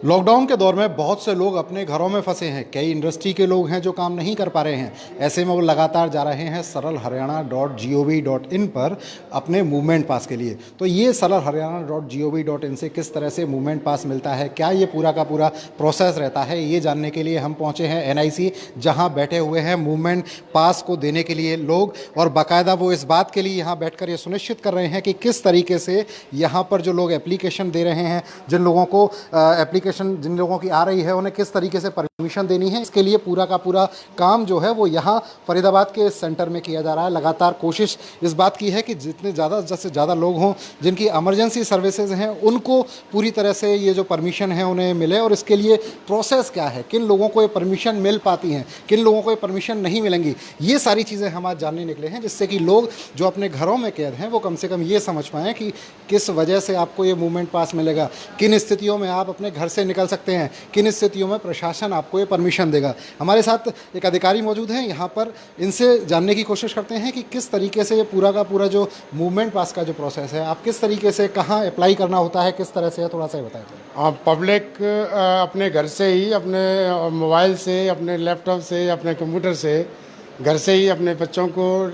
Lockdown के दौर में बहुत से लोग अपने घरों में फंसे हैं। कई इंडस्ट्री के लोग हैं जो काम नहीं कर पा रहे हैं। ऐसे में वो लगातार जा रहे हैं saralharyana.gov.in पर अपने मूवमेंट पास के लिए। तो ये saralharyana.gov.in से किस तरह से मूवमेंट पास मिलता है, क्या ये पूरा का पूरा प्रोसेस रहता है, ये जानने के लिए हम पहुंचे हैं NIC, जहां बैठे हुए हैं मूवमेंट पास को देने के लिए लोग। और बाकायदा वो इस बात के लिए यहाँ बैठ कर ये सुनिश्चित कर रहे हैं कि किस तरीके से यहाँ पर जो लोग एप्लीकेशन दे रहे हैं, जिन लोगों को एप्लीकेशन जिन लोगों की आ रही है, उन्हें किस तरीके से परमिशन देनी है, इसके लिए पूरा का पूरा काम जो है वो यहाँ फरीदाबाद के सेंटर में किया जा रहा है। लगातार कोशिश इस बात की है कि जितने ज़्यादा से ज़्यादा लोग हों जिनकी इमरजेंसी सर्विसेज हैं, उनको पूरी तरह से ये जो परमिशन है उन्हें मिले। और इसके लिए प्रोसेस क्या है, किन लोगों को ये परमिशन मिल पाती हैं, किन लोगों को ये परमिशन नहीं मिलेंगी, ये सारी चीज़ें हम आज जानने निकले हैं, जिससे कि लोग जो अपने घरों में कैद हैं वो कम से कम ये समझ पाएँ कि किस वजह से आपको ये मूवमेंट पास मिलेगा, किन स्थितियों में आप अपने घर से निकल सकते हैं, किन स्थितियों में प्रशासन आपको ये परमिशन देगा। हमारे साथ एक अधिकारी मौजूद हैं यहाँ पर, इनसे जानने की कोशिश करते हैं कि किस तरीके से ये पूरा का पूरा जो मूवमेंट पास का जो प्रोसेस है, आप किस तरीके से कहाँ अप्लाई करना होता है, किस तरह से, थोड़ा सा बताएं। पब्लिक अपने घर से ही, अपने मोबाइल से, अपने लैपटॉप से, अपने कंप्यूटर से, घर से ही अपने बच्चों को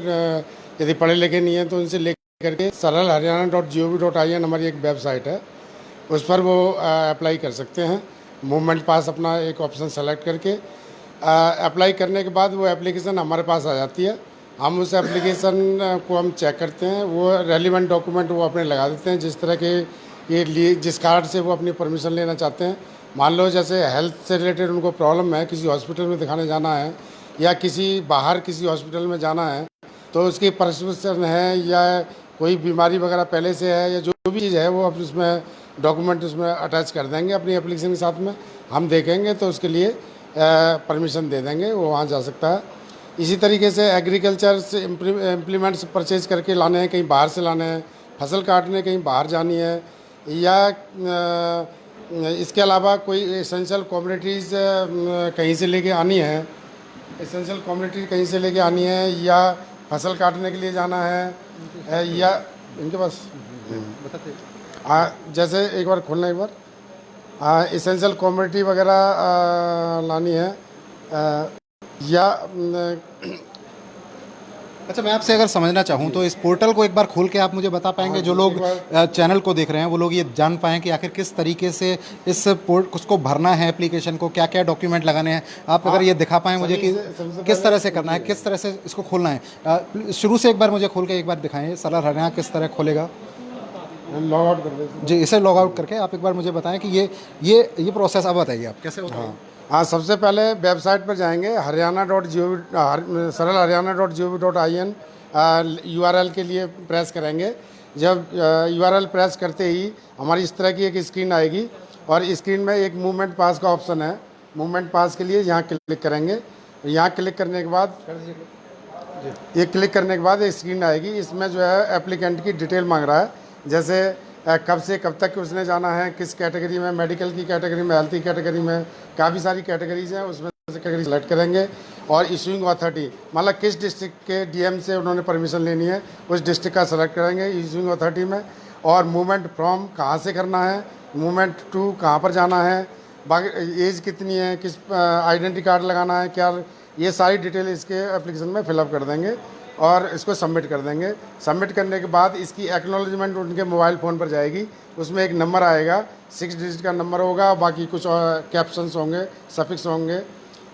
यदि पढ़े लिखे नहीं हैं तो उनसे लेकर के saralharyana.gov.in हमारी एक वेबसाइट है, उस पर वो अप्लाई कर सकते हैं। मूवमेंट पास अपना एक ऑप्शन सेलेक्ट करके अप्लाई करने के बाद वो एप्लीकेशन हमारे पास आ जाती है। हम उस एप्लीकेशन को हम चेक करते हैं, वो रेलिवेंट डॉक्यूमेंट वो अपने लगा देते हैं जिस तरह के ये लिए जिस कार्ड से वो अपनी परमिशन लेना चाहते हैं। मान लो जैसे हेल्थ से रिलेटेड उनको प्रॉब्लम है, किसी हॉस्पिटल में दिखाने जाना है या किसी बाहर किसी हॉस्पिटल में जाना है, तो उसकी प्रिस्क्रिप्शन है या कोई बीमारी वगैरह पहले से है या जो भी चीज़ है वो अब उसमें डॉक्यूमेंट उसमें अटैच कर देंगे अपनी एप्लीकेशन के साथ में, हम देखेंगे तो उसके लिए परमिशन दे देंगे, वो वहाँ जा सकता है। इसी तरीके से एग्रीकल्चर से इम्प्लीमेंट्स परचेज करके लाने हैं, कहीं बाहर से लाने हैं, फसल काटने कहीं बाहर जानी है, या इसके अलावा कोई एसेंशियल कमोडिटीज़ कहीं से लेके आनी है, एसेंशियल कमोडिटी कहीं से लेके आनी है, या फसल काटने के लिए जाना है, या इनके पास बताते जैसे एक बार खोलना, एक बार एसेंशियल कमोडिटी वगैरह लानी है, या अच्छा, मैं आपसे अगर समझना चाहूँ तो इस पोर्टल को एक बार खोल के आप मुझे बता पाएंगे, जो लोग चैनल को देख रहे हैं वो लोग ये जान पाएँ कि आखिर किस तरीके से इस उसको भरना है, एप्लीकेशन को क्या क्या डॉक्यूमेंट लगाने हैं। आप अगर ये दिखा पाएँ मुझे कि किस तरह से करना है, किस तरह से इसको खोलना है, शुरू से एक बार मुझे खोल के एक बार दिखाएँ। saralharyana किस तरह खोलेगा, लॉग आउट कर देते जी, इसे लॉग आउट करके आप एक बार मुझे बताएं कि ये प्रोसेस अब बताइए आप कैसे होता है। हाँ, सबसे पहले वेबसाइट पर जाएंगे saralharyana.gov.in, URL के लिए प्रेस करेंगे। जब URL प्रेस करते ही हमारी इस तरह की एक स्क्रीन आएगी और स्क्रीन में एक मूवमेंट पास का ऑप्शन है। मूवमेंट पास के लिए यहाँ क्लिक करेंगे, यहाँ क्लिक करने के बाद ये क्लिक करने के बाद एक स्क्रीन आएगी। इसमें जो है एप्लीकेंट की डिटेल मांग रहा है, जैसे कब से कब तक उसने जाना है, किस कैटेगरी में, मेडिकल की कैटेगरी में, हेल्थ की कैटेगरी में, काफ़ी सारी कैटेगरीज हैं, उसमें से कैटेगरी सेलेक्ट करेंगे। और इशूइंग अथॉरिटी, मतलब किस डिस्ट्रिक्ट के DM से उन्होंने परमिशन लेनी है, उस डिस्ट्रिक्ट का सेलेक्ट करेंगे इशूइंग अथॉरिटी में। और मूवमेंट फ्रॉम कहाँ से करना है, मूवमेंट टू कहाँ पर जाना है, बाकी एज कितनी है, किस आइडेंटिटी कार्ड लगाना है क्या, ये सारी डिटेल इसके एप्लीकेशन में फिलअप कर देंगे और इसको सबमिट कर देंगे। सबमिट करने के बाद इसकी एक्नॉलेजमेंट उनके मोबाइल फ़ोन पर जाएगी। उसमें एक नंबर आएगा, 6 डिजिट का नंबर होगा, बाकी कुछ कैप्शंस होंगे, सफिक्स होंगे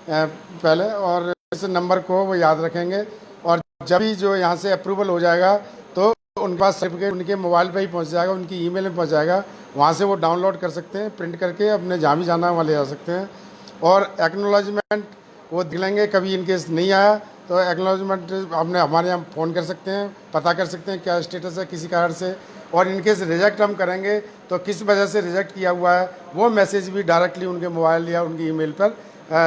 पहले, और इस नंबर को वो याद रखेंगे। और जब भी जो यहाँ से अप्रूवल हो जाएगा तो उनके पास सर्टिफिकेट उनके मोबाइल पर ही पहुँच जाएगा, उनकी ईमेल में पहुँच जाएगा। वहाँ से वो डाउनलोड कर सकते हैं, प्रिंट करके अपने जहाँ भी जाना है वहाँ ले जा सकते हैं। और एक्नॉलेजमेंट वो दिख लेंगे, कभी इनकेस नहीं आया तो एक्नॉलेजमेंट हमने हमारे यहाँ फ़ोन कर सकते हैं, पता कर सकते हैं क्या स्टेटस है किसी कार्ड से। और इनकेस रिजेक्ट हम करेंगे तो किस वजह से रिजेक्ट किया हुआ है, वो मैसेज भी डायरेक्टली उनके मोबाइल या उनकी ईमेल पर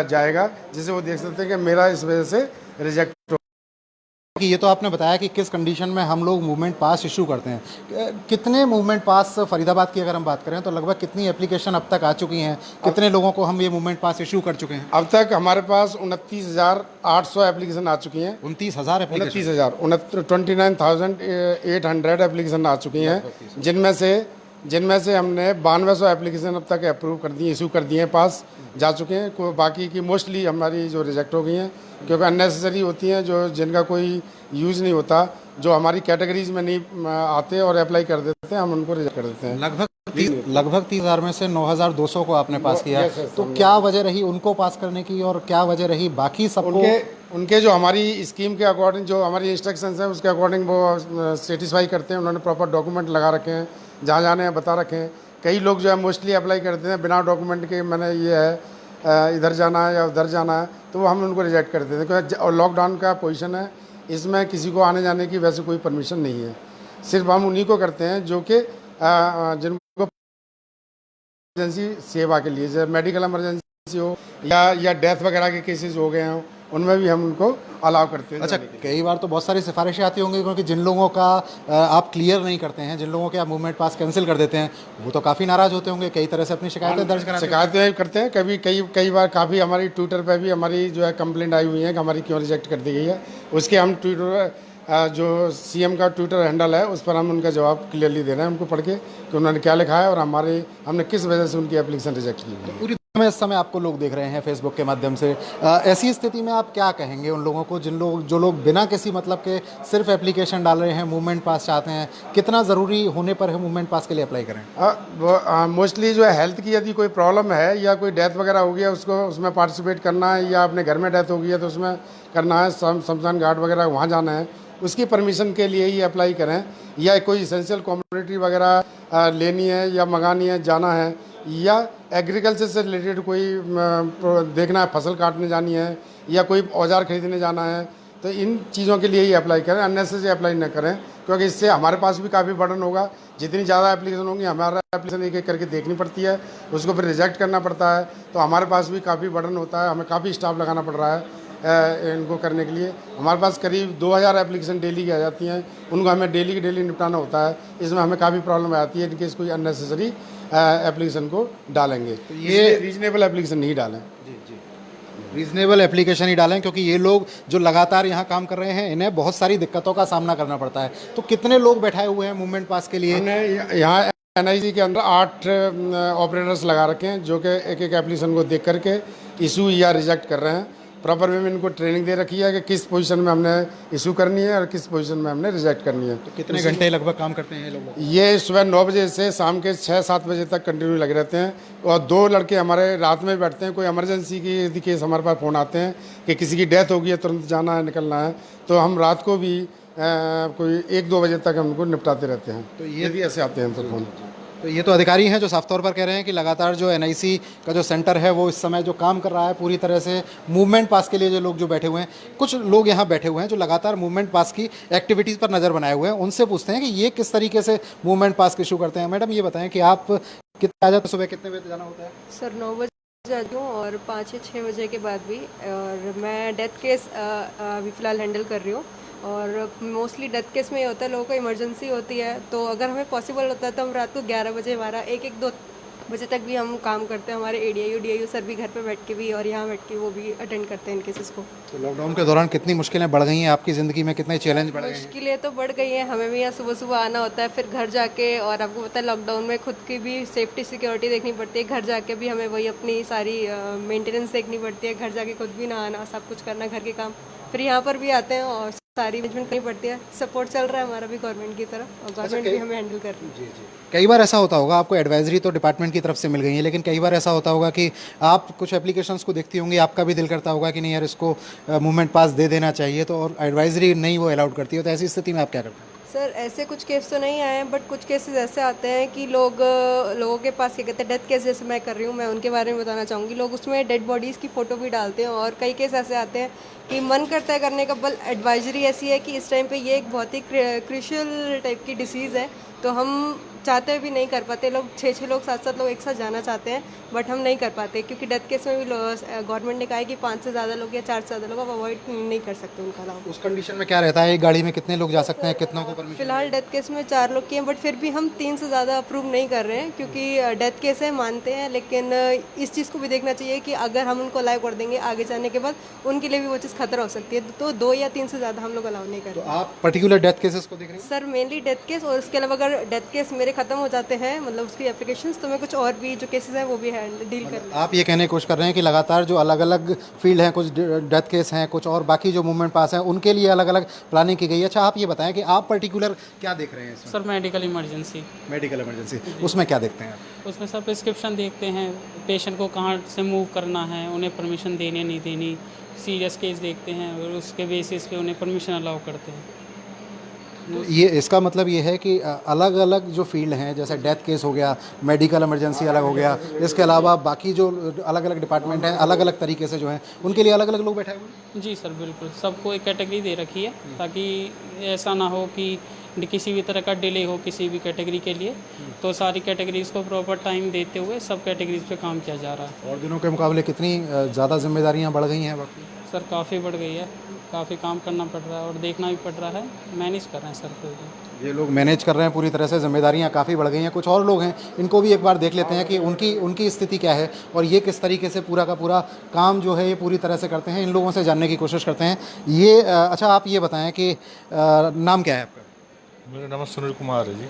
जाएगा, जिसे वो देख सकते हैं कि मेरा इस वजह से रिजेक्ट। कि ये तो आपने बताया कि किस कंडीशन में हम लोग मूवमेंट पास इशू करते हैं। कितने मूवमेंट पास फरीदाबाद की अगर हम बात करें तो लगभग कितनी एप्लीकेशन अब तक आ चुकी हैं, कितने लोगों को हम ये मूवमेंट पास इशू कर चुके हैं? अब तक हमारे पास 29,800 एप्लीकेशन आ चुकी हैं। 29,000 29,800 एप्लीकेशन आ चुकी हैं, जिनमें से जिनमें से हमने 9200 एप्लीकेशन अब तक अप्रूव कर दिए, इशू कर दिए हैं, पास जा चुके हैं। कोई बाकी की मोस्टली हमारी जो रिजेक्ट हो गई हैं, क्योंकि अननेसेसरी होती हैं, जो जिनका कोई यूज़ नहीं होता, जो हमारी कैटेगरीज में नहीं आते और अप्लाई कर देते हैं, हम उनको रिजेक्ट कर देते हैं। लगभग 30,000 में से 9,200 को आपने पास किया। yes, yes, तो क्या वजह रही उनको पास करने की और क्या वजह रही बाकी सबको? उनके जो हमारी स्कीम के अकॉर्डिंग जो हमारी इंस्ट्रक्शंस हैं उसके अकॉर्डिंग वो सेटिस्फाई करते हैं। उन्होंने प्रॉपर डॉक्यूमेंट लगा रखे हैं, जहाँ जाने हैं बता रखे हैं। कई लोग जो है मोस्टली अप्लाई करते हैं बिना डॉक्यूमेंट के, मैंने ये है इधर जाना है या उधर जाना है, तो वो हम उनको रिजेक्ट कर देते हैं। क्योंकि और लॉकडाउन का पोजीशन है, इसमें किसी को आने जाने की वैसे कोई परमिशन नहीं है। सिर्फ हम उन्हीं को करते हैं जो कि जिनको इमरजेंसी सेवा के लिए, जैसे मेडिकल इमरजेंसी हो या डेथ वगैरह के केसेस हो गए हों, उनमें भी हम उनको अलाउ करते हैं। अच्छा, कई बार तो बहुत सारी सिफारिशें आती होंगी, क्योंकि जिन लोगों का आप क्लियर नहीं करते हैं, जिन लोगों के आप मूवमेंट पास कैंसिल कर देते हैं, वो तो काफ़ी नाराज़ होते होंगे, कई तरह से अपनी शिकायतें दर्ज कराते हैं। शिकायतें करते हैं, कई बार काफ़ी हमारी ट्विटर पे भी हमारी जो है कंप्लेंट आई हुई है कि हमारी क्यों रिजेक्ट कर दी गई है। उसके हम ट्विटर जो सीएम का ट्विटर हैंडल है उस पर हम उनका जवाब क्लियरली दे रहे हैं, उनको पढ़ के कि उन्होंने क्या लिखा है और हमने किस वजह से उनकी एप्लीकेशन रिजेक्ट की है। पूरी में इस समय आपको लोग देख रहे हैं फेसबुक के माध्यम से, ऐसी स्थिति में आप क्या कहेंगे उन लोगों को जो लोग बिना किसी मतलब के सिर्फ एप्लीकेशन डाल रहे हैं, मूवमेंट पास चाहते हैं? कितना ज़रूरी होने पर है मूवमेंट पास के लिए अप्लाई करें? मोस्टली जो है हेल्थ की यदि कोई प्रॉब्लम है या कोई डेथ वगैरह हो गया, उसको उसमें पार्टिसिपेट करना है, या अपने घर में डेथ हो गई है तो उसमें करना है, शमशान घाट वगैरह वहाँ जाना है, उसकी परमिशन के लिए ही अप्लाई करें। या कोई इसेंशियल कमोडिटी वगैरह लेनी है या मंगानी है, जाना है, या एग्रीकल्चर से रिलेटेड कोई देखना है, फसल काटने जानी है, या कोई औजार खरीदने जाना है, तो इन चीज़ों के लिए ही अप्लाई करें। अननेसेसरी अप्लाई न करें, क्योंकि इससे हमारे पास भी काफ़ी बर्डन होगा। जितनी ज़्यादा एप्लीकेशन होंगी, हमारा एप्लीकेशन एक एक करके देखनी पड़ती है, उसको फिर रिजेक्ट करना पड़ता है, तो हमारे पास भी काफ़ी बर्डन होता है, हमें काफ़ी स्टाफ लगाना पड़ रहा है इनको करने के लिए। हमारे पास करीब 2000 एप्लीकेशन डेली की आ जाती हैं, उनको हमें डेली की डेली निपटाना होता है। इसमें हमें काफ़ी प्रॉब्लम आती है इनकेस कोई अननेसेसरी एप्लीकेशन को डालेंगे, तो ये रीजनेबल एप्लीकेशन नहीं डालें। रीजनेबल एप्लीकेशन ही डालें, क्योंकि ये लोग जो लगातार यहाँ काम कर रहे हैं, इन्हें बहुत सारी दिक्कतों का सामना करना पड़ता है। तो कितने लोग बैठाए हुए हैं मूवमेंट पास के लिए? हमने यहाँ एनआईसी के अंदर 8 ऑपरेटर्स लगा रखे हैं, जो कि एक एक एप्लीकेशन को देख करके इशू या रिजेक्ट कर रहे हैं। प्रॉपर वे में इनको ट्रेनिंग दे रखी है कि किस पोजीशन में हमने इशू करनी है और किस पोजीशन में हमने रिजेक्ट करनी है। तो कितने घंटे लगभग काम करते हैं ये लोग? ये सुबह 9 बजे से शाम के 6-7 बजे तक कंटिन्यू लगे रहते हैं, और 2 लड़के हमारे रात में बैठते हैं। कोई इमरजेंसी की यदि केस हमारे पास फ़ोन आते हैं कि किसी की डेथ हो गई है, तुरंत जाना है, निकलना है, तो हम रात को भी कोई 1-2 बजे तक हम उनको निपटाते रहते हैं। तो ये भी ऐसे आते हैं तो फ़ोन। तो ये तो अधिकारी हैं जो साफ तौर पर कह रहे हैं कि लगातार जो एनआईसी का जो सेंटर है वो इस समय जो काम कर रहा है पूरी तरह से मूवमेंट पास के लिए। जो लोग जो बैठे हुए हैं, कुछ लोग यहाँ बैठे हुए हैं जो लगातार मूवमेंट पास की एक्टिविटीज़ पर नज़र बनाए हुए हैं, उनसे पूछते हैं कि ये किस तरीके से मूवमेंट पास की इशू करते हैं। मैडम, ये बताएं कि आप कितने आ जाते हैं, सुबह कितने बजे जाना होता है? सर 9 बजे जाती हूँ और 5 या 6 बजे के बाद भी। और मैं डेथ केस अभी फ़िलहाल हैंडल कर रही हूँ, और मोस्टली डेथ केस में ये होता है, लोगों को इमरजेंसी होती है, तो अगर हमें पॉसिबल होता है तो हम रात को 11 बजे, 12, 1-2 बजे तक भी हम काम करते हैं। हमारे एडीआईयू सर भी घर पे बैठ के भी और यहाँ बैठ के वो भी अटेंड करते हैं इन केसेस को। तो लॉकडाउन के दौरान कितनी मुश्किलें बढ़ गई हैं आपकी ज़िंदगी में, कितने चैलेंज बढ़ गए हैं? मुश्किलें तो बढ़ गई हैं, हमें भी यहाँ सुबह सुबह आना होता है, फिर घर जाके, और आपको पता है लॉकडाउन में खुद की भी सेफ्टी सिक्योरिटी देखनी पड़ती है। घर जाके भी हमें वही अपनी सारी मेंटेनेंस देखनी पड़ती है, घर जाके खुद भी नहाना, सब कुछ करना, घर के काम, फिर यहाँ पर भी आते हैं और सारी मैनेजमेंट करनी पड़ती है। सपोर्ट चल रहा है हमारा भी गवर्नमेंट की तरफ, और गवर्नमेंट भी हमें हैंडल कर रही है। कई बार ऐसा होता होगा, आपको एडवाइजरी तो डिपार्टमेंट की तरफ से मिल गई है, लेकिन कई बार ऐसा होता होगा कि आप कुछ एप्लीकेशंस को देखती होंगी, आपका भी दिल करता होगा कि नहीं यार इसको मूवमेंट पास दे देना चाहिए, तो और एडवाइजरी नहीं वो अलाउड करती है, तो ऐसी स्थिति में आप क्या करते हैं? सर ऐसे कुछ केस तो नहीं आए हैं, बट कुछ केसेस ऐसे आते हैं कि लोगों के पास क्या कहते हैं, डेथ केस जैसे मैं कर रही हूँ, मैं उनके बारे में बताना चाहूँगी। लोग उसमें डेड बॉडीज़ की फ़ोटो भी डालते हैं, और कई केस ऐसे आते हैं कि मन करता है करने का, बल एडवाइजरी ऐसी है कि इस टाइम पे ये एक बहुत ही क्रिशियल टाइप की डिसीज़ है, तो हम चाहते भी नहीं कर पाते। लोग 6-6 लोग 7-7 लोग एक साथ जाना चाहते हैं, बट हम नहीं कर पाते, क्योंकि डेथ केस में भी गवर्नमेंट ने कहा है कि 5 से ज़्यादा लोग या 4 से ज़्यादा लोग आप अवॉइड नहीं कर सकते उनका अलाउ। उस कंडीशन में क्या रहता है, एक गाड़ी में कितने लोग जा सकते हैं, कितनों को परमिशन? फिलहाल डेथ केस में 4 लोग की हैं, बट फिर भी हम 3 से ज़्यादा अप्रूव नहीं कर रहे हैं, क्योंकि डेथ केस है, मानते हैं, लेकिन इस चीज़ को भी देखना चाहिए कि अगर हम उनको अलाउ कर देंगे आगे जाने के बाद, उनके लिए भी वो चीज़ खतरा हो सकती है, तो 2 या 3 से ज़्यादा हम लोग अलाउ नहीं कर रहे। तो आप पर्टिकुलर डेथ केसेस को देख रहे हैं? सर मेनली डेथ केस, और उसके अलावा अगर डेथ केस मेरे मेरे ख़त्म हो जाते हैं, मतलब उसकी एप्लीकेशंस, तो मैं कुछ और भी जो केसेस हैं वो भी डील कर लूँ। आप ये कहने की कोशिश कर रहे हैं कि लगातार जो अलग अलग फील्ड हैं, कुछ डेथ केस हैं, कुछ और बाकी जो मूवमेंट पास हैं, उनके लिए अलग अलग प्लानिंग की गई है। अच्छा, आप ये बताएं कि आप पर्टिकुलर क्या देख रहे हैं इसमें? Sir medical emergency, medical emergency, उसमें क्या देखते हैं आप? उसमें सर प्रिस्क्रिप्शन देखते हैं, पेशेंट को कहाँ से मूव करना है, उन्हें परमिशन देनी नहीं देनी, सीरियस केस देखते हैं और उसके बेसिस पे उन्हें परमिशन अलाउ करते हैं। तो ये इसका मतलब ये है कि अलग अलग जो फील्ड हैं, जैसे डेथ केस हो गया, मेडिकल इमरजेंसी अलग हो गया, इसके अलावा बाकी जो अलग अलग डिपार्टमेंट हैं, अलग अलग तरीके से जो हैं, उनके लिए अलग अलग लोग बैठे हुए हैं? जी सर बिल्कुल, सबको एक कैटेगरी दे रखी है ताकि ऐसा ना हो कि किसी भी तरह का डिले हो किसी भी कैटेगरी के लिए, तो सारी कैटेगरीज को प्रॉपर टाइम देते हुए सब कैटेगरीज पे काम किया जा रहा है। और दिनों के मुकाबले कितनी ज़्यादा जिम्मेदारियां बढ़ गई हैं बाकी? सर काफ़ी बढ़ गई है, काफ़ी काम करना पड़ रहा है और देखना भी पड़ रहा है, मैनेज कर रहे हैं सर को। ये लोग मैनेज कर रहे हैं पूरी तरह से, जिम्मेदारियां काफ़ी बढ़ गई हैं। कुछ और लोग हैं, इनको भी एक बार देख लेते हैं कि उनकी उनकी स्थिति क्या है और ये किस तरीके से पूरा का पूरा काम जो है ये पूरी तरह से करते हैं। इन लोगों से जानने की कोशिश करते हैं। ये अच्छा, आप ये बताएं कि नाम क्या है आपका? मेरा नाम सुनील कुमार है जी।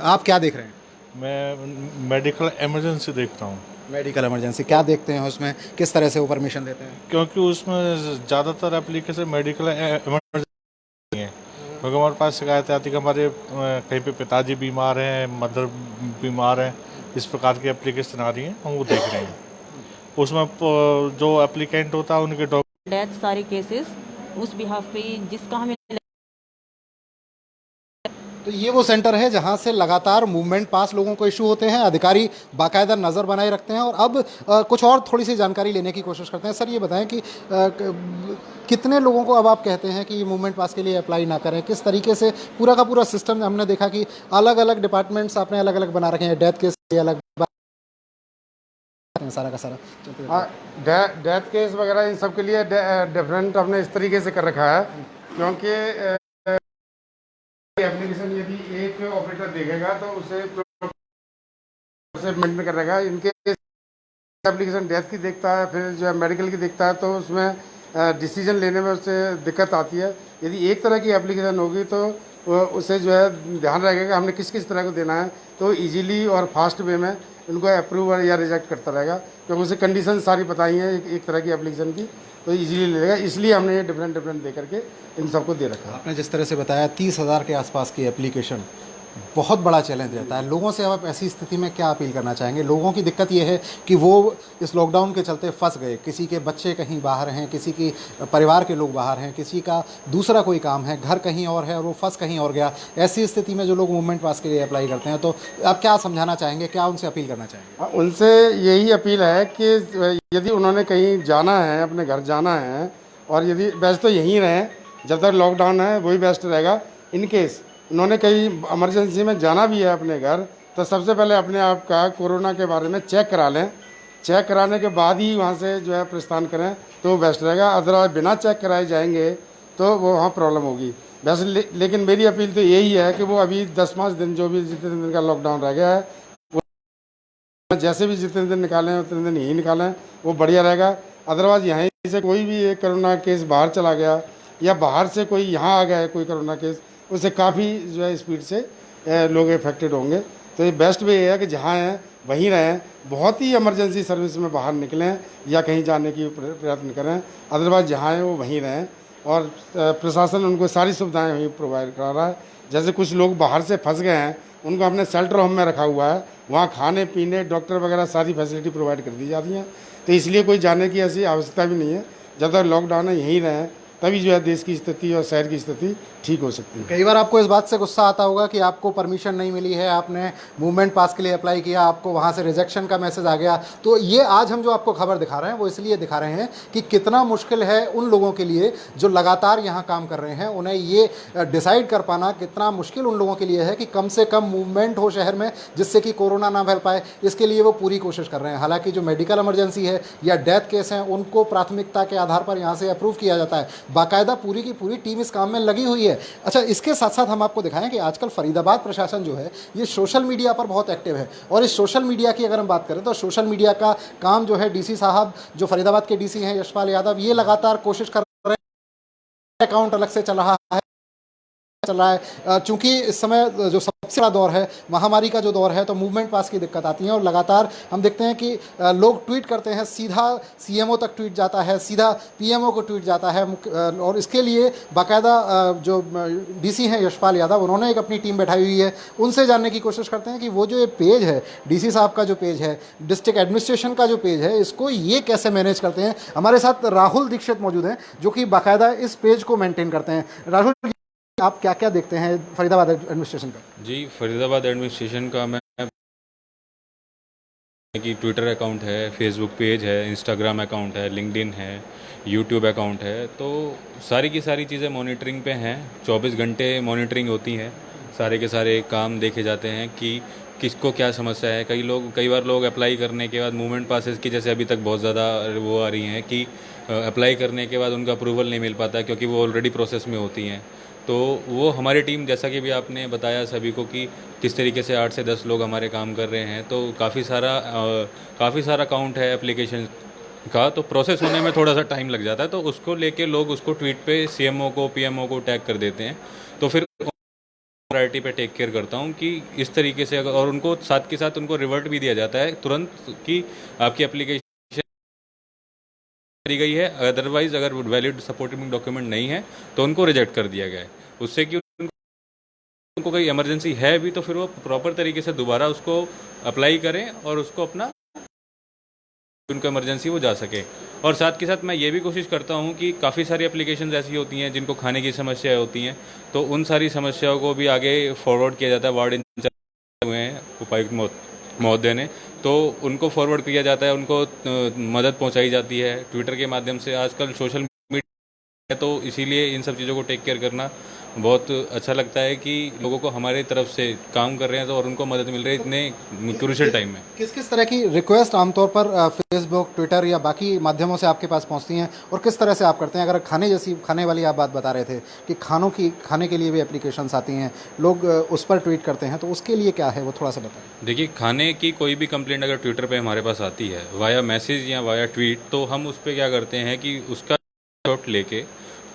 आप क्या देख रहे हैं? मैं मेडिकल इमरजेंसी देखता हूँ, मेडिकल इमरजेंसी क्या देखते हैं उसमें, किस तरह से वो परमिशन देते हैं? क्योंकि उसमें ज़्यादातर एप्लीकेशन मेडिकल इमरजेंसी है। क्योंकि हमारे पास शिकायतें आती है कि हमारे कहीं पे पिताजी बीमार हैं, मदर बीमार हैं, इस प्रकार की एप्लीकेशन आ रही हैं, हम वो देख रहे हैं। उसमें जो एप्लीकेंट होता है उनके डेथ सारे केसेस उस बिहाफ पे जिसका हमें। तो ये वो सेंटर है जहां से लगातार मूवमेंट पास लोगों को इशू होते हैं, अधिकारी बाकायदा नज़र बनाए रखते हैं। और अब कुछ और थोड़ी सी जानकारी लेने की कोशिश करते हैं। सर ये बताएं कि कितने लोगों को अब आप कहते हैं कि ये मूवमेंट पास के लिए अप्लाई ना करें, किस तरीके से पूरा का पूरा सिस्टम? हमने देखा कि अलग अलग डिपार्टमेंट्स आपने अलग अलग बना रखे हैं, डेथ केस अलग सारा का सारा। हाँ, डेथ केस वगैरह इन सब के लिए डिफरेंट हमने इस तरीके से कर रखा है, क्योंकि एप्लीकेशन यदि एक ऑपरेटर देखेगा तो उसे मेंटेन कर रहेगा। इनके एप्लीकेशन डेथ की देखता है, फिर जो है मेडिकल की देखता है, तो उसमें डिसीजन लेने में उससे दिक्कत आती है। यदि एक तरह की एप्लीकेशन होगी तो उसे जो है ध्यान रखेगा कि हमने किस किस तरह को देना है, तो इजीली और फास्ट वे में उनको अप्रूव या रिजेक्ट करता रहेगा, क्योंकि उसे कंडीशन सारी बताई हैं एक तरह की एप्लीकेशन की, तो इजीली ले लेगा। इसलिए हमने ये डिफरेंट दे करके इन सबको दे रखा है। आपने जिस तरह से बताया 30,000 के आसपास की एप्लीकेशन, बहुत बड़ा चैलेंज रहता है लोगों से। आप ऐसी स्थिति में क्या अपील करना चाहेंगे? लोगों की दिक्कत ये है कि वो इस लॉकडाउन के चलते फंस गए, किसी के बच्चे कहीं बाहर हैं, किसी की परिवार के लोग बाहर हैं, किसी का दूसरा कोई काम है, घर कहीं और है और वो फंस कहीं और गया। ऐसी स्थिति में जो लोग मूवमेंट पास के लिए अप्लाई करते हैं, तो आप क्या समझाना चाहेंगे, क्या उनसे अपील करना चाहेंगे? उनसे यही अपील है कि यदि उन्होंने कहीं जाना है, अपने घर जाना है, और यदि बेस्ट तो यहीं रहें जब तक लॉकडाउन है, वही बेस्ट रहेगा। इन केस उन्होंने कहीं इमरजेंसी में जाना भी है अपने घर, तो सबसे पहले अपने आप का कोरोना के बारे में चेक करा लें। चेक कराने के बाद ही वहाँ से जो है प्रस्थान करें तो बेस्ट रहेगा। अदरवाइज बिना चेक कराए जाएंगे तो वो वहाँ प्रॉब्लम होगी। वैसे लेकिन मेरी अपील तो यही है कि वो अभी 10-5 दिन जो भी जितने दिन का लॉकडाउन रह गया है, वो जैसे भी जितने दिन निकालें उतने दिन ही निकालें, वो बढ़िया रहेगा। अदरवाइज यहीं से कोई भी एक कोरोना केस बाहर चला गया या बाहर से कोई यहाँ आ गया है कोई कोरोना केस, उससे काफ़ी जो है स्पीड से लोग इफेक्टेड होंगे। तो ये बेस्ट वे है कि जहाँ हैं वहीं रहें। बहुत ही इमरजेंसी सर्विस में बाहर निकलें या कहीं जाने की प्रयत्न करें, अदरवाइज जहाँ हैं वो वहीं रहें। और प्रशासन उनको सारी सुविधाएं वहीं प्रोवाइड करा रहा है। जैसे कुछ लोग बाहर से फंस गए हैं, उनको अपने शेल्टर होम में रखा हुआ है, वहाँ खाने पीने डॉक्टर वगैरह सारी फैसिलिटी प्रोवाइड कर दी जाती हैं। तो इसलिए कोई जाने की ऐसी आवश्यकता भी नहीं है। जब तक लॉकडाउन है यहीं रहें, तभी जो है देश की स्थिति और शहर की स्थिति ठीक हो सकती है। कई बार आपको इस बात से गुस्सा आता होगा कि आपको परमिशन नहीं मिली है, आपने मूवमेंट पास के लिए अप्लाई किया, आपको वहाँ से रिजेक्शन का मैसेज आ गया। तो ये आज हम जो आपको खबर दिखा रहे हैं वो इसलिए दिखा रहे हैं कि कितना मुश्किल है उन लोगों के लिए जो लगातार यहाँ काम कर रहे हैं। उन्हें ये डिसाइड कर पाना कितना मुश्किल उन लोगों के लिए है कि कम से कम मूवमेंट हो शहर में, जिससे कि कोरोना ना फैल पाए। इसके लिए वो पूरी कोशिश कर रहे हैं। हालांकि जो मेडिकल इमरजेंसी है या डेथ केस हैं, उनको प्राथमिकता के आधार पर यहाँ से अप्रूव किया जाता है। बाकायदा पूरी की पूरी टीम इस काम में लगी हुई है। अच्छा, इसके साथ साथ हम आपको दिखाएं कि आजकल फरीदाबाद प्रशासन जो है ये सोशल मीडिया पर बहुत एक्टिव है। और इस सोशल मीडिया की अगर हम बात करें तो सोशल मीडिया का काम जो है डीसी साहब, जो फरीदाबाद के डीसी हैं यशपाल यादव, ये लगातार कोशिश कर रहे हैं। अकाउंट अलग से चल रहा है चल रहा है चूंकि इस समय जो सबसे बड़ा दौर है महामारी का जो दौर है, तो मूवमेंट पास की दिक्कत आती है और लगातार हम देखते हैं कि लोग ट्वीट करते हैं, सीधा सीएमओ तक ट्वीट जाता है, सीधा पीएमओ को ट्वीट जाता है और इसके लिए बाकायदा जो डीसी हैं यशपाल यादव, उन्होंने एक अपनी टीम बैठाई हुई है। उनसे जानने की कोशिश करते हैं कि वो जो ये पेज है डीसी साहब का जो पेज है, डिस्ट्रिक्ट एडमिनिस्ट्रेशन का जो पेज है, इसको ये कैसे मैनेज करते हैं। हमारे साथ राहुल दीक्षित मौजूद हैं जो कि बाकायदा इस पेज को मेंटेन करते हैं। राहुल, आप क्या क्या देखते हैं फरीदाबाद एडमिनिस्ट्रेशन का? जी, फरीदाबाद एडमिनिस्ट्रेशन का मैं कि ट्विटर अकाउंट है, फेसबुक पेज है, इंस्टाग्राम अकाउंट है, लिंक्डइन है, यूट्यूब अकाउंट है, तो सारी की सारी चीज़ें मॉनिटरिंग पे हैं। 24 घंटे मॉनिटरिंग होती है, सारे के सारे काम देखे जाते हैं कि किसको क्या समस्या है। कई बार लोग अप्लाई करने के बाद मूवमेंट पासेस की जैसे अभी तक बहुत ज़्यादा वो आ रही हैं कि अप्लाई करने के बाद उनका अप्रूवल नहीं मिल पाता क्योंकि वो ऑलरेडी प्रोसेस में होती हैं। तो वो हमारी टीम, जैसा कि भी आपने बताया सभी को कि किस तरीके से 8 से 10 लोग हमारे काम कर रहे हैं, तो काफ़ी सारा काउंट है एप्लीकेशन का, तो प्रोसेस होने में थोड़ा सा टाइम लग जाता है। तो उसको लेके लोग उसको ट्वीट पे सीएमओ को, पीएमओ को टैग कर देते हैं, तो फिर प्रायोरिटी पे टेक केयर करता हूँ कि इस तरीके से और उनको साथ के साथ उनको रिवर्ट भी दिया जाता है तुरंत कि आपकी एप्लीकेशन करी गई है। अदरवाइज अगर वैलिड सपोर्टिंग डॉक्यूमेंट नहीं है तो उनको रिजेक्ट कर दिया गया है। उससे कि उनको कोई इमरजेंसी है भी तो फिर वो प्रॉपर तरीके से दोबारा उसको अप्लाई करें और उसको अपना उनको इमरजेंसी वो जा सके। और साथ के साथ मैं ये भी कोशिश करता हूँ कि काफ़ी सारी एप्लीकेशंस ऐसी होती हैं जिनको खाने की समस्याएं होती हैं, तो उन सारी समस्याओं को भी आगे फॉरवर्ड किया जाता है। वार्ड इंचार्ज हुए हैं उपायुक्त महोदय ने, तो उनको फॉरवर्ड किया जाता है, उनको मदद पहुंचाई जाती है ट्विटर के माध्यम से। आजकल सोशल मीडिया है तो इसीलिए इन सब चीज़ों को टेक केयर करना बहुत अच्छा लगता है कि लोगों को हमारी तरफ से काम कर रहे हैं तो और उनको मदद मिल रही है इतने क्रूशियल टाइम में। किस किस तरह की रिक्वेस्ट आमतौर पर फेसबुक, ट्विटर या बाकी माध्यमों से आपके पास पहुंचती हैं और किस तरह से आप करते हैं? अगर खाने वाली आप बात बता रहे थे कि खाने के लिए भी एप्लीकेशंस आती हैं, लोग उस पर ट्वीट करते हैं, तो उसके लिए क्या है वो थोड़ा सा बताएं। देखिए, खाने की कोई भी कंप्लेंट अगर ट्विटर पे हमारे पास आती है वाया मैसेज या वाया ट्वीट, तो हम उस पर क्या करते हैं कि उसका शॉट लेके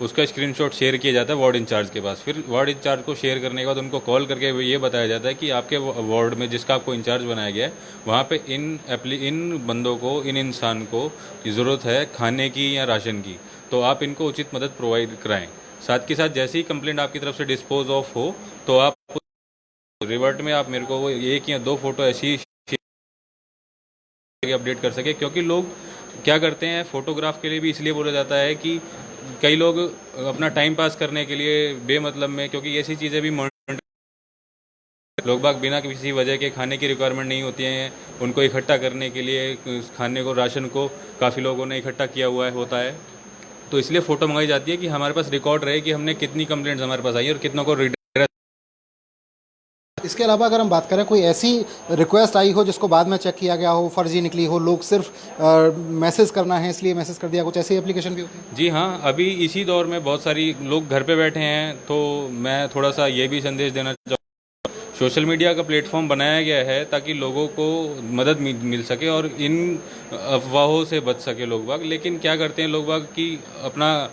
उसका स्क्रीनशॉट शेयर किया जाता है वार्ड इंचार्ज के पास। फिर वार्ड इंचार्ज को शेयर करने के बाद उनको कॉल करके ये बताया जाता है कि आपके वार्ड में जिसका आपको इंचार्ज बनाया गया है वहाँ पे इन बंदों को, इन इंसान को ज़रूरत है खाने की या राशन की, तो आप इनको उचित मदद प्रोवाइड कराएं। साथ के साथ जैसे ही कंप्लेंट आपकी तरफ से डिस्पोज ऑफ हो तो आप रिवर्ट में आप मेरे को 1 या 2 फोटो ऐसी अपडेट कर सके, क्योंकि लोग क्या करते हैं, फोटोग्राफ के लिए भी इसलिए बोला जाता है कि कई लोग अपना टाइम पास करने के लिए बेमतलब में, क्योंकि ऐसी चीज़ें भी लोग बाग बिना किसी वजह के खाने की रिक्वायरमेंट नहीं होती हैं, उनको इकट्ठा करने के लिए खाने को, राशन को काफ़ी लोगों ने इकट्ठा किया हुआ होता है, तो इसलिए फ़ोटो मंगाई जाती है कि हमारे पास रिकॉर्ड रहे कि हमने कितनी कंप्लेंट्स हमारे पास आई और कितनों को। इसके अलावा अगर हम बात करें, कोई ऐसी रिक्वेस्ट आई हो जिसको बाद में चेक किया गया हो, फर्जी निकली हो, लोग सिर्फ मैसेज करना है इसलिए मैसेज कर दिया, कुछ ऐसी एप्लीकेशन भी होती है? जी हाँ, अभी इसी दौर में बहुत सारी लोग घर पे बैठे हैं, तो मैं थोड़ा सा ये भी संदेश देना चाहूँगा, सोशल मीडिया का प्लेटफॉर्म बनाया गया है ताकि लोगों को मदद मिल सके और इन अफवाहों से बच सके लोग बाग। लेकिन क्या करते हैं लोग बाग कि अपना,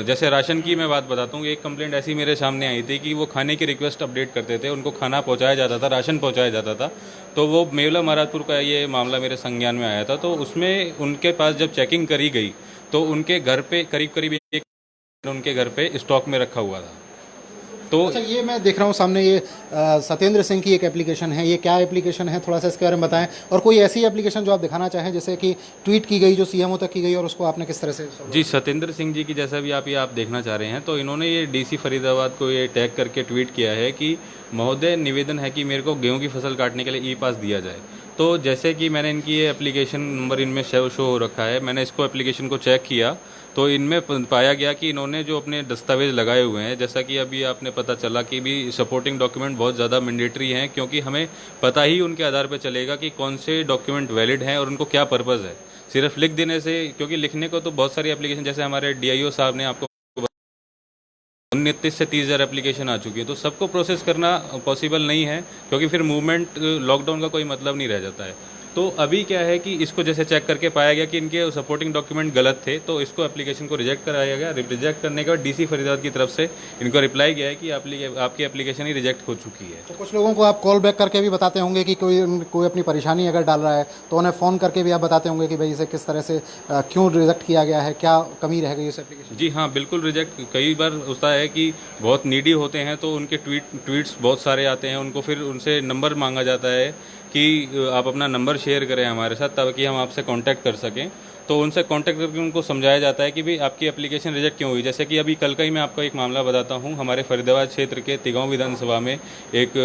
जैसे राशन की मैं बात बताता हूँ, एक कंप्लेंट ऐसी मेरे सामने आई थी कि वो खाने की रिक्वेस्ट अपडेट करते थे, उनको खाना पहुँचाया जाता था, राशन पहुँचाया जाता था, तो वो मेवला महाराजपुर का ये मामला मेरे संज्ञान में आया था। तो उसमें उनके पास जब चेकिंग करी गई तो उनके घर पे करीब एक उनके घर पे स्टॉक में रखा हुआ था। तो अच्छा, ये मैं देख रहा हूँ सामने, ये सत्येंद्र सिंह की एक एप्लीकेशन है, ये क्या एप्लीकेशन है, थोड़ा सा इसके बारे में बताएं। और कोई ऐसी एप्लीकेशन जो आप दिखाना चाहें जैसे कि ट्वीट की गई जो सीएमओ तक की गई और उसको आपने किस तरह से? जी, सत्येंद्र सिंह जी की जैसा भी आप देखना चाह रहे हैं, तो इन्होंने ये डीसी फरीदाबाद को ये टैग करके ट्वीट किया है कि महोदय, निवेदन है कि मेरे को गेहूँ की फसल काटने के लिए ई पास दिया जाए। तो जैसे कि मैंने इनकी ये एप्लीकेशन नंबर इनमें शो हो रखा है, मैंने इसको एप्लीकेशन को चेक किया तो इनमें पाया गया कि इन्होंने जो अपने दस्तावेज लगाए हुए हैं, जैसा कि अभी आपने पता चला कि भी सपोर्टिंग डॉक्यूमेंट बहुत ज़्यादा मैंडेटरी हैं, क्योंकि हमें पता ही उनके आधार पर चलेगा कि कौन से डॉक्यूमेंट वैलिड हैं और उनको क्या पर्पज़ है। सिर्फ लिख देने से, क्योंकि लिखने को तो बहुत सारी एप्लीकेशन, जैसे हमारे डीआईओ साहब ने आपको 29 से 30 हज़ार एप्लीकेशन आ चुकी है, तो सबको प्रोसेस करना पॉसिबल नहीं है, क्योंकि फिर मूवमेंट, लॉकडाउन का कोई मतलब नहीं रह जाता है। तो अभी क्या है कि इसको जैसे चेक करके पाया गया कि इनके सपोर्टिंग डॉक्यूमेंट गलत थे, तो इसको एप्लीकेशन को रिजेक्ट कराया गया। रिजेक्ट करने के बाद डीसी फरीदाबाद की तरफ से इनको रिप्लाई गया है कि आपकी एप्लीकेशन ही रिजेक्ट हो चुकी है। तो कुछ लोगों को आप कॉल बैक करके भी बताते होंगे कि कोई अपनी परेशानी अगर डाल रहा है तो उन्हें फ़ोन करके भी आप बताते होंगे कि भाई इसे किस तरह से क्यों रिजेक्ट किया गया है, क्या कमी रह गई इस एप्लीकेशन। जी हाँ, बिल्कुल रिजेक्ट कई बार होता है कि बहुत नीडी होते हैं तो उनके ट्वीट्स बहुत सारे आते हैं, उनको फिर उनसे नंबर मांगा जाता है कि आप अपना नंबर शेयर करें हमारे साथ ताकि हम आपसे कांटेक्ट कर सकें। तो उनसे कांटेक्ट करके उनको समझाया जाता है कि भाई आपकी एप्लीकेशन रिजेक्ट क्यों हुई। जैसे कि अभी कल का ही मैं आपको एक मामला बताता हूँ। हमारे फरीदाबाद क्षेत्र के तिगांव विधानसभा में एक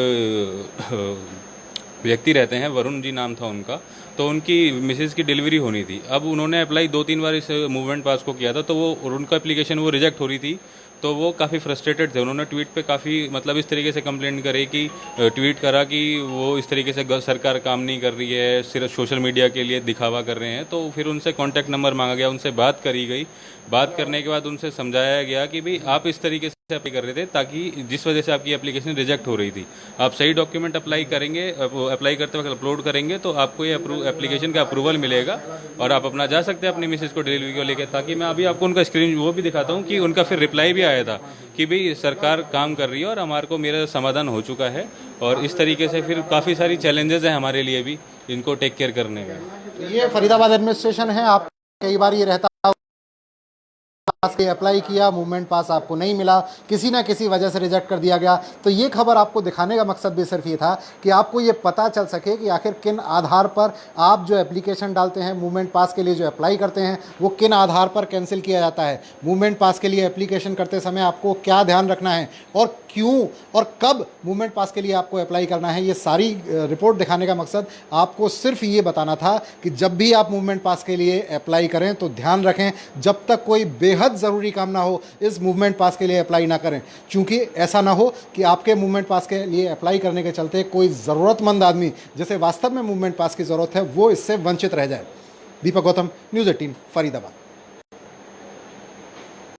व्यक्ति रहते हैं, वरुण जी नाम था उनका। तो उनकी मिसेज़ की डिलीवरी होनी थी। अब उन्होंने अप्लाई 2-3 बार इस मूवमेंट पास को किया था, तो वो उनका एप्लीकेशन वो रिजेक्ट हो रही थी। तो वो काफ़ी फ्रस्ट्रेटेड थे। उन्होंने ट्वीट पे काफ़ी मतलब इस तरीके से कंप्लेंट करे कि ट्वीट करा कि वो इस तरीके से सरकार काम नहीं कर रही है, सिर्फ सोशल मीडिया के लिए दिखावा कर रहे हैं। तो फिर उनसे कांटेक्ट नंबर मांगा गया, उनसे बात करी गई। बात करने के बाद उनसे समझाया गया कि भाई आप इस तरीके से अप्लाई कर रहे थे ताकि जिस वजह से आपकी एप्लीकेशन रिजेक्ट हो रही थी, आप सही डॉक्यूमेंट अप्लाई करेंगे, अप्लाई करते वक्त अपलोड करेंगे तो आपको ये एप्लीकेशन का अप्रूवल मिलेगा और आप अपना जा सकते हैं अपनी मिसेज को डिलीवरी को लेकर। ताकि मैं अभी आपको उनका स्क्रीन वो भी दिखाता हूँ कि उनका फिर रिप्लाई भी आया था कि भाई सरकार काम कर रही है और हमारे को मेरा समाधान हो चुका है। और इस तरीके से फिर काफ़ी सारी चैलेंजेस हैं हमारे लिए भी इनको टेक केयर करने में। ये फरीदाबाद एडमिनिस्ट्रेशन है। आप कई बार ये रहता पास के अप्लाई किया, मूवमेंट पास आपको नहीं मिला, किसी ना किसी वजह से रिजेक्ट कर दिया गया। तो ये खबर आपको दिखाने का मकसद भी सिर्फ ये था कि आपको ये पता चल सके कि आखिर किन आधार पर आप जो एप्लीकेशन डालते हैं, मूवमेंट पास के लिए जो अप्लाई करते हैं, वो किन आधार पर कैंसिल किया जाता है। मूवमेंट पास के लिए एप्लीकेशन करते समय आपको क्या ध्यान रखना है और क्यों और कब मूवमेंट पास के लिए आपको अप्लाई करना है, ये सारी रिपोर्ट दिखाने का मकसद आपको सिर्फ ये बताना था कि जब भी आप मूवमेंट पास के लिए अप्लाई करें तो ध्यान रखें जब तक कोई बेहद ज़रूरी काम ना हो इस मूवमेंट पास के लिए अप्लाई ना करें। क्योंकि ऐसा ना हो कि आपके मूवमेंट पास के लिए अप्लाई करने के चलते कोई ज़रूरतमंद आदमी जिसे वास्तव में मूवमेंट पास की ज़रूरत है वो इससे वंचित रह जाए। दीपक गौतम, न्यूज़ 18 फरीदाबाद।